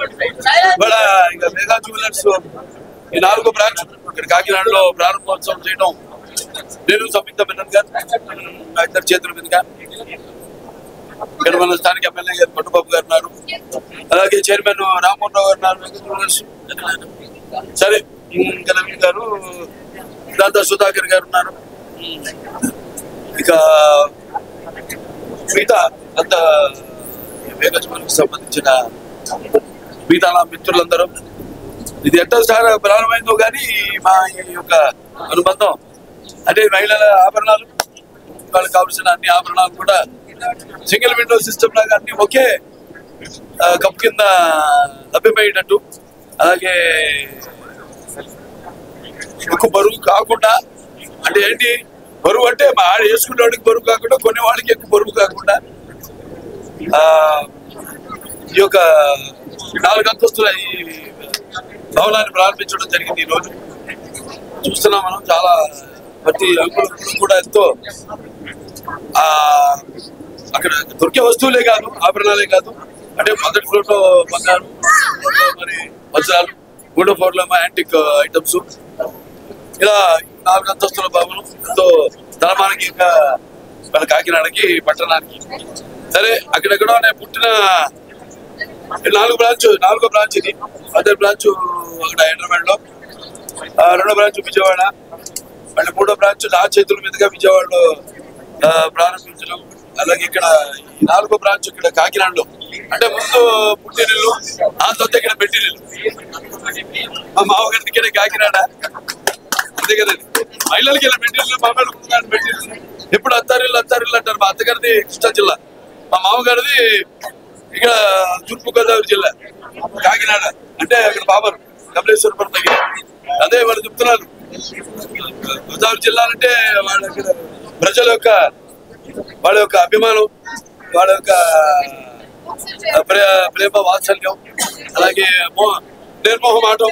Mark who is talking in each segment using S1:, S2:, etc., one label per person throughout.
S1: ఇవాళ ఇక mega jewellers ఈ 4వ బ్రాంచ్ ఇక్కడ కాకినాడలో ప్రారంభోత్సవం చేయడం నేను సంయుక్త బెనర్జీ గారు నా ఇద్దరు చేతుల మీదుగా ఇక్కడ మన స్థానిక ఎమ్మెల్యే గారు పట్టుబాబు గారు ఉన్నారు, అలాగే చైర్మన్ రామ్మోహన్ రావు గారు ఉన్నారు, మెగా జ్యువెలర్స్ సరే ఇంకా నవీన్ గారు, దాంతో సుధాకర్ గారు ఉన్నారు, ఇక మిగతా అంత మెగా జ్యువెలర్స్ సంబంధించిన మిగతా నా మిత్రులందరూ. ఇది ఎట్లా ప్రారంభమైందో కానీ మా ఈ యొక్క అనుబంధం అంటే మహిళల ఆభరణాలు, వాళ్ళకి కావాల్సిన అన్ని ఆభరణాలు కూడా సింగిల్ విండో సిస్టమ్ లాగా అన్ని ఒకే కప్ కింద లభ్యమయ్యేటట్టు, అలాగే ఎక్కువ బరువు కాకుండా, అంటే ఏంటి బరువు అంటే మా ఆడ వేసుకునే వాడికి బరువు కాకుండా కొనే వాళ్ళకి ఎక్కువ బరువు కాకుండా ఈ యొక్క 4 అంతస్తుల ఈ భవనాన్ని ప్రారంభించడం జరిగింది. ఈ రోజు చూస్తున్నాం మనం, చాలా ప్రతి అంకులు కూడా ఎంతో అక్కడ దొరికే వస్తువులే కాదు, ఆభరణాలే కాదు, అంటే మొదటి ఫ్లోర్ లో బంగారు, మరి వజ్రాలు, 3వ ఫ్లోర్ లో యాంటిక్ ఐటమ్స్, ఇలా 4 అంతస్తుల భవనం ఎంతో ధనమానికి ఇంకా మన కాకినాడకి పట్టణానికి. సరే అక్కడెక్కడో పుట్టిన 4వ బ్రాంచ్ ఇది. మొదటి బ్రాంచ్ అక్కడ హైదరాబాద్ లో, 2వ బ్రాంచ్ విజయవాడ, మళ్ళీ 3వ బ్రాంచ్ నా చేతుల మీదుగా విజయవాడలో ప్రారంభించడం, అలాగే ఇక్కడ 4వ బ్రాంచ్ ఇక్కడ కాకినాడలో, అంటే ముందు పుట్టినిల్లు ఆ తర్వాత ఇక్కడ పెట్టినిల్లు. మా మామగారి ఇక్కడ కాకినాడ అంతే కదండి, మహిళలకి ఇలా పెట్టిల్లు, మా మేడ పెట్టిల్లు. ఎప్పుడు అత్తారిల్లు అంటారు. మా అత్తగారిది కృష్ణా జిల్లా, మా మామగారిది ఇక్కడ తూర్పుగోదావరి జిల్లా కాకినాడ, అంటే అక్కడ బాబర్ కమలేశ్వరపురం దగ్గర. అదే వాళ్ళు చెప్తున్నారు, గోదావరి జిల్లా అంటే వాళ్ళ ప్రజల యొక్క వాళ్ళ యొక్క అభిమానం, వాళ్ళ యొక్క ప్రేమ వాత్సల్యం, అలాగే నిర్మోహమాటం,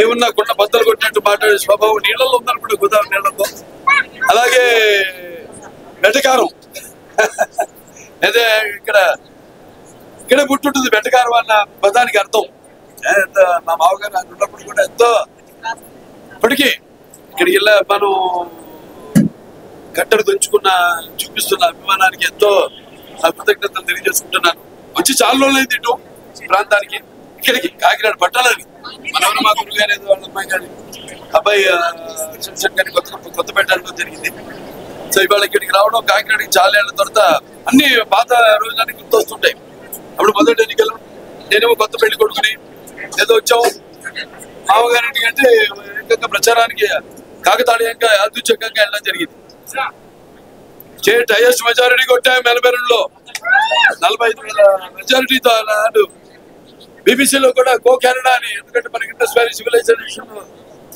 S1: ఏమున్నా కొండ బద్దలు కొట్టినట్టు మాట్లాడే స్వభావం నీళ్ళలో ఉందనుకుంటే గోదావరి నీళ్ళలో. అలాగే వెటకారం, అదే ఇక్కడే పుట్టుంటుంది వెటకారం అన్న పదానికి అర్థం. మా మామగారు ఉన్నప్పుడు కూడా ఎంతో ఇప్పటికీ ఇక్కడికి వెళ్ళా మనం కట్టడి చూపిస్తున్న అభిమానానికి ఎంతో కృతజ్ఞతలు తెలియజేసుకుంటున్నాను. వచ్చి చాలా రోజులైంది ఇటు ప్రాంతానికి, ఇక్కడికి కాకినాడ పట్టాలని. మనవరు మా గురువు గారు ఏదో వాళ్ళ అమ్మాయి గారి అబ్బాయి గారిని కొత్త పెట్టడానికి జరిగింది. సో ఇవాళ ఇక్కడికి రావడం, కాకినాడకి చాలా ఏళ్ళ తర్వాత అన్ని పాత రోజులన్నీ గుర్తొస్తుంటాయి. అప్పుడు మొదటి ఎన్నికలు నేనేమో కొత్త పెళ్లి కొడుకుని ఏదో వచ్చాము, మామగారింటికి అంటే ఏకంగా ప్రచారానికి కాకతాళీయంగా యాదృచ్ఛికంగా వెళ్ళడం జరిగింది. స్టేట్ హైయెస్ట్ మెజారిటీ కొట్టాము మెల్బెర్న్లో, 45,000 మెజారిటీతో. నాడు బీబీసీలో కూడా కో కెనడా అని, ఎందుకంటే మనకి ఇండస్ వ్యాలీ సివిలైజేషన్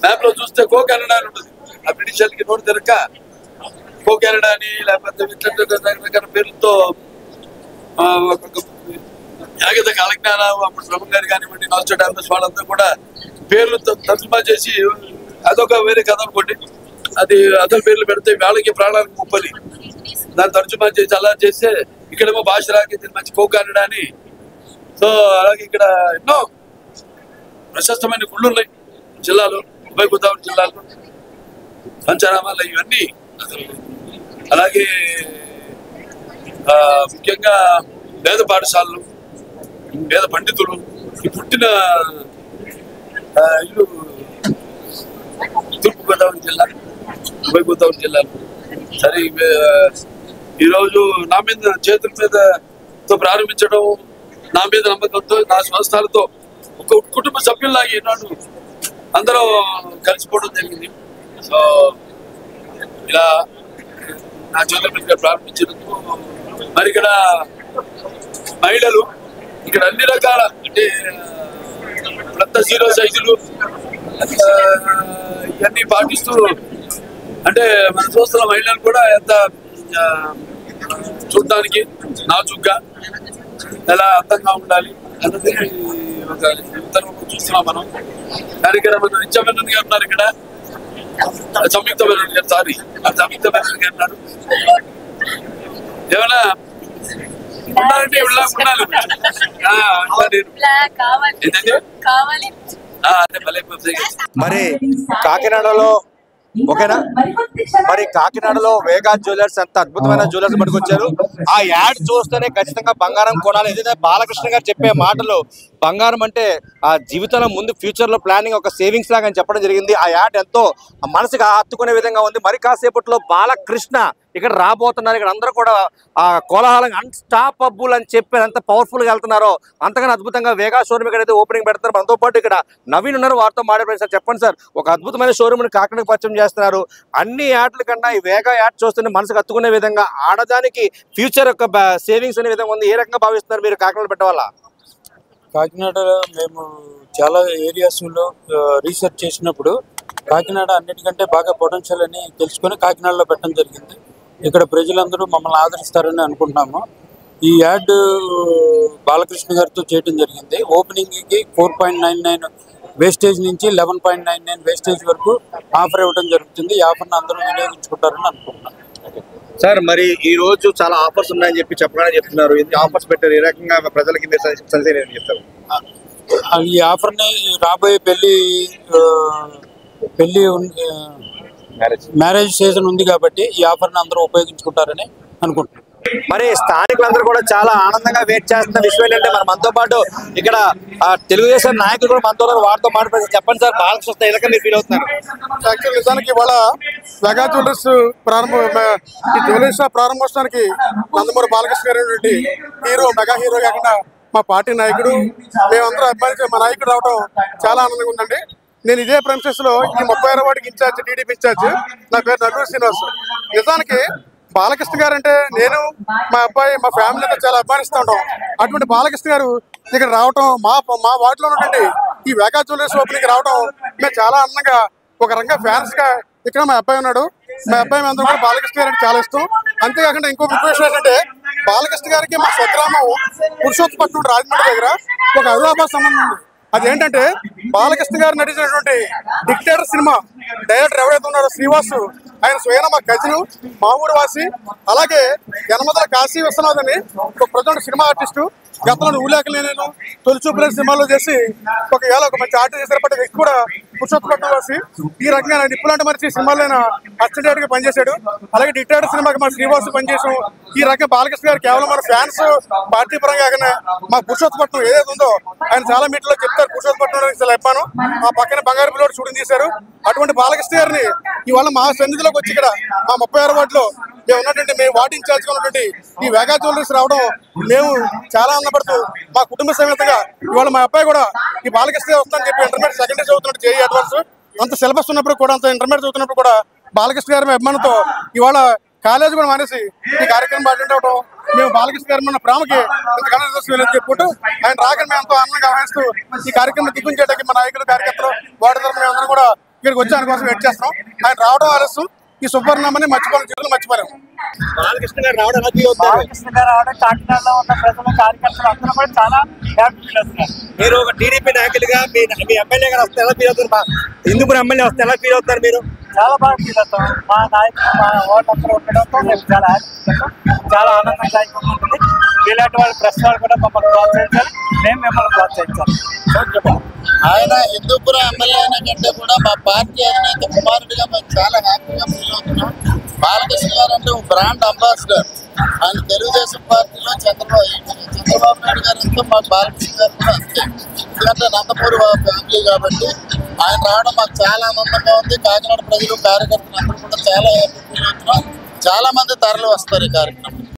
S1: మ్యాప్ లో చూస్తే కో కెనడా అని ఉంటుంది. ఆ బ్రిటిష్ వాళ్ళకి నోటు తిరగక కో కెనడా అని, లేకపోతే రకరకాల పేర్లతో యాగత కాలజ్ఞానం అప్పుడు ప్రభు గారు కానివ్వండి, నాస్ట్రాడామస్ వాళ్ళంతా కూడా పేర్లు తర్జుమా చేసి అదొక వేరే కథ అనుకోండి, అది అసలు పేర్లు పెడితే వాళ్ళకి ప్రాణానికి ముప్పని దాన్ని తర్జుమా చేసి అలా చేస్తే ఇక్కడేమో భాష రాకి మంచి కో కెనడా అని. సో అలాగే ఇక్కడ ఎన్నో ప్రశస్తమైన గుళ్ళు ఉన్నాయి జిల్లాలో, ఉభయ గోదావరి జిల్లాలో, పంచరామాలు ఇవన్నీ అసలు. అలాగే ముఖ్యంగా వేద పాఠశాలలు, వేద పండితులు, ఈ పుట్టిన ఇల్లు తూర్పుగోదావరి జిల్లా, ఉభయ గోదావరి జిల్లాలో. సరే ఈరోజు నా మీద చేతుల మీదతో ప్రారంభించడం, నా మీద నమ్మకంతో, నా సంస్థలతో ఒక కుటుంబ సభ్యుల్లాగా ఈనాడు అందరూ కలిసిపోవడం జరిగింది. సో ఇలా నా చేతుల మీద ప్రారంభించినందుకు, మరి ఇక్కడ మహిళలు ఇక్కడ అన్ని రకాల, అంటే ఇప్పుడంతా 0 సైజులు ఇవన్నీ పాటిస్తూ, అంటే మనం చూస్తున్న మహిళలు కూడా ఎంత చూడడానికి నాజుగ్గా ఎలా అందంగా ఉండాలి అన్నది ఒక విత్తనం చూస్తున్నాం మనం. కానీ ఇక్కడ మన నిత్యమేనన్ గారు ఉన్నారు, ఇక్కడ సంయుక్త బెనర్జీ గారు, సంయుక్త బెనర్జీ గారు ఉన్నారు. ఏమైనా ఉండాలంటే ఉండాలి.
S2: మరి కాకినాడలో ఓకేనా, మరి కాకినాడలో వేగా జ్యువెలర్స్ అంత అద్భుతమైన జ్యువెలర్స్ పట్టుకొచ్చారు. ఆ యాడ్ చూస్తేనే ఖచ్చితంగా బంగారం కొనాలి. ఏదైతే బాలకృష్ణ గారు చెప్పే మాటలు, బంగారం అంటే ఆ జీవితంలో ముందు ఫ్యూచర్ లో ప్లానింగ్, ఒక సేవింగ్స్ లాగా అని చెప్పడం జరిగింది. ఆ యాడ్ ఎంతో మనసుకు హత్తుకునే విధంగా ఉంది. మరి కాసేపట్లో బాలకృష్ణ ఇక్కడ రాబోతున్నారు. ఇక్కడ అందరూ కూడా ఆ కోలాహలంగా అన్స్టాపబుల్ అని చెప్పి ఎంత పవర్ఫుల్ గా వెళ్తున్నారో అంతగానే అద్భుతంగా వేగా షోరూమ్ ఇక్కడ అయితే ఓపెనింగ్ పెడతారు. మనతో పాటు ఇక్కడ నవీన్ ఉన్నారు, వారితో మాట్లాడారు. సార్ చెప్పండి సార్, ఒక అద్భుతమైన షోరూమ్ ని కాకినాడకు పరిచయం చేస్తున్నారు. అన్ని యాడ్ల కన్నా ఈ వేగా యాడ్ చూస్తుంటే మనసుకు హత్తుకునే విధంగా, ఆడదానికి ఫ్యూచర్ యొక్క సేవింగ్స్ అనే విధంగా ఉంది. ఏ రకంగా భావిస్తున్నారు మీరు కాకినాడ పెట్టవాల?
S3: కాకినాడలో మేము చాలా ఏరియాస్లో రీసెర్చ్ చేసినప్పుడు కాకినాడ అన్నిటికంటే బాగా పొటెన్షియల్ అని తెలుసుకొని కాకినాడలో పెట్టడం జరిగింది. ఇక్కడ ప్రజలందరూ మమ్మల్ని ఆదరిస్తారని అనుకుంటున్నాము. ఈ యాడ్ బాలకృష్ణ గారితో చేయడం జరిగింది. ఓపెనింగ్కి 4.99 వేస్టేజ్ నుంచి 11.99 వేస్టేజ్ వరకు ఆఫర్ ఇవ్వడం జరుగుతుంది. ఈ ఆఫర్ని అందరూ వినియోగించుకుంటారని అనుకుంటున్నాను.
S2: సార్, మరి ఈ రోజు చాలా ఆఫర్స్ ఉన్నాయని చెప్పడానికి చెప్తున్నారు. ఆఫర్స్ పెట్టారు, ఏ రకంగా ప్రజలకి చెప్తారు?
S3: ఈ ఆఫర్ని రాబోయే పెళ్లి మ్యారేజ్ సీజన్ ఉంది కాబట్టి ఈ ఆఫర్ని అందరూ ఉపయోగించుకుంటారని అనుకుంటున్నాను.
S2: మరి స్థానికులందరూ కూడా చాలా ఆనందంగా వెయిట్ చేస్తున్న విషయం ఏంటంటే, మనతో పాటు ఇక్కడ తెలుగుదేశం నాయకులు కూడా మనతో వారితో మాట్లాడుతున్నారు. చెప్పండి సార్, బాలకృష్ణ ఎలా మీరు ఫీల్ అవుతున్నారు?
S4: యాక్చువల్ నిజానికి ఇవాళ మెగా జ్యువెలర్స్ ఈ జ్యువెలర్స్ ప్రారంభోత్సవానికి నందమూరి బాలకృష్ణ గారు హీరో, మెగా హీరో కాకుండా మా పార్టీ నాయకుడు, మేమందరూ అభిమానించే మా నాయకుడు రావడం చాలా ఆనందంగా ఉందండి. నేను ఇదే ప్రెమిసెస్ లో ఈ 36వ వార్డుకి ఇన్ఛార్జ్, టీడీపీ ఇన్ఛార్జ్. నా పేరు నల్లూరు శ్రీనివాస్. నిజానికి బాలకృష్ణ గారు అంటే నేను, మా అబ్బాయి, మా ఫ్యామిలీతో చాలా అభిమానిస్తూ ఉంటాం. అటువంటి బాలకృష్ణ గారు ఇక్కడ రావటం, మా వార్డులో ఉన్నటువంటి ఈ వేగా జ్యువెలర్స్ ఓపెనింగ్ రావడం మేము చాలా ఆనందంగా, ఒక రంగా ఫ్యాన్స్ గా ఇక్కడ మా అబ్బాయి ఉన్నాడు. మా అబ్బాయి అందరూ కూడా బాలకృష్ణ గారు అంటే చాలా ఇష్టం. అంతేకాకుండా ఇంకొక విషయం ఏంటంటే, బాలకృష్ణ గారికి మా స్వగ్రామం పురుషోత్తపట్నం రాజమండ్రి దగ్గర ఒక అవినాభావ సంబంధం ఉంది. అదేంటంటే, బాలకృష్ణ గారు నటించినటువంటి డిక్టేటర్ సినిమా డైరెక్టర్ ఎవరైతే ఉన్నారో శ్రీవాసు, ఆయన స్వయం మా కజిను, మా ఊరు వాసి. అలాగే యనమదల కాశీ విశ్వనాథ్ అని ఒక ప్రజెంట్ సినిమా ఆర్టిస్టు, గతంలో ఊలేకలే నేను తొలి చూపులేని సినిమాలో చేసి ఒక మంచి ఆర్టిస్ట్ చేసినప్పటి వ్యక్తి కూడా పురుషోత్తపట్నం వాసి. ఈ రకంగా నిప్పులాంటి మనిషి సినిమాలో అసిస్టెంట్ గా పనిచేశాడు. అలాగే డిక్టేటర్ సినిమాకి మా శ్రీవాసు పనిచేసాం. ఈ రకంగా బాలకృష్ణ గారు కేవలం మన ఫ్యాన్స్, పార్టీ పరంగా కాకుండా మా పురుషోత్తపట్నం ఏదైతే ఉందో ఆయన చాలా మీట్లో చెప్తారు. పురుషోత్తపట్నం చాలా చెప్పాను. ఆ పక్కన బంగారు పిల్లోడు షూటింగ్ చేశారు. అటువంటి బాలకృష్ణ గారిని ఇవాళ మా సన్నిధిలోకి వచ్చి ఇక్కడ మా 36వ వార్డులో మేము ఉన్నటువంటి, మేము వార్డు ఇన్ఛార్జ్ గా ఉన్నటువంటి ఈ వేగా జ్యువెలర్స్ రావడం మేము చాలా ఆనందపడుతూ, మా కుటుంబ సమేతంగా ఇవాళ మా అబ్బాయి కూడా ఈ బాలకృష్ణ వస్తానని చెప్పి ఇంటర్మీడియట్ సెకండ్ ఇయర్ చదువుతున్నట్టు జేఈ అడ్వాన్స్. అంత సిలబస్ ఉన్నప్పుడు కూడా, అంత ఇంటర్మీడియట్ చదువుతున్నప్పుడు కూడా బాలకృష్ణ గారి అభిమానంతో ఇవాళ కాలేజ్ కూడా మానేసి ఈ కార్యక్రమం అటెండ్ అవడం, మేము బాలకృష్ణ గారి మన ప్రేమకి ఇంత ఘనత చెప్పుకుంటూ ఆయన రాకని మేము ఎంతో ఆనందంగా ఆహ్వానిస్తూ ఈ కార్యక్రమం దిగ్గుంచేటకి మా నాయకులు, కార్యకర్తలు, వార్డు తరఫున మేమందరం కూడా ఇక్కడికి వచ్చి ఆయన కోసం వెయిట్ చేస్తాం. ఆయన రావడం ఆలస్యం, ఈ సుబ్బర్ణమ్మని మర్చిపోలేము, జీవితంలో మర్చిపోలేము.
S2: బాలకృష్ణ గారు రావడం
S5: కాకినాడలో ఉన్న ప్రజలు, కార్యకర్తలు అందరూ కూడా చాలా హ్యాపీ ఫీల్ అవుతున్నారు.
S2: మీరు ఒక టీడీపీ నాయకులుగా మీ ఎమ్మెల్యే గారు వస్తే ఎలా ఫీల్ అవుతారు? హిందూపురం ఎమ్మెల్యే వస్తే ఎలా ఫీల్ అవుతారు మీరు?
S5: చాలా బాగా ఫీల్ అవుతాం. మా నాయకులు, మా వాళ్ళందరూ ఉండడంతో మేము చాలా హ్యాపీ ఫీల్ అవుతాం. చాలా ఆనందంగా ఉంటుంది. ఇలాంటి వాళ్ళ ప్రశ్నలు కూడా మమ్మల్ని ప్రోత్సహించాలి, మేము మిమ్మల్ని ప్రోత్సహించాలి.
S6: ఆయన హిందూపురం ఎమ్మెల్యే అయిన కంటే కూడా మా పార్టీ అధినేత కుమారుడిగా మేము చాలా హ్యాపీగా ఫీల్ అవుతున్నాం. బాలకృష్ణ గారు అంటే ఒక బ్రాండ్ అంబాసిడర్. ఆయన తెలుగుదేశం పార్టీలో చంద్రబాబు నాయుడు గారు ఎంతో, మా బాలకృష్ణ గారు కూడా అంతే. ఎందుకంటే నందమూరి ఫ్యామిలీ కాబట్టి ఆయన రావడం మాకు చాలా ఆనందంగా ఉంది. కాకినాడ ప్రజలు, కార్యకర్తలు అందరూ కూడా చాలా హ్యాపీ ఫీల్ అవుతున్నాం. చాలా మంది తరలి వస్తారు ఈ కార్యక్రమం.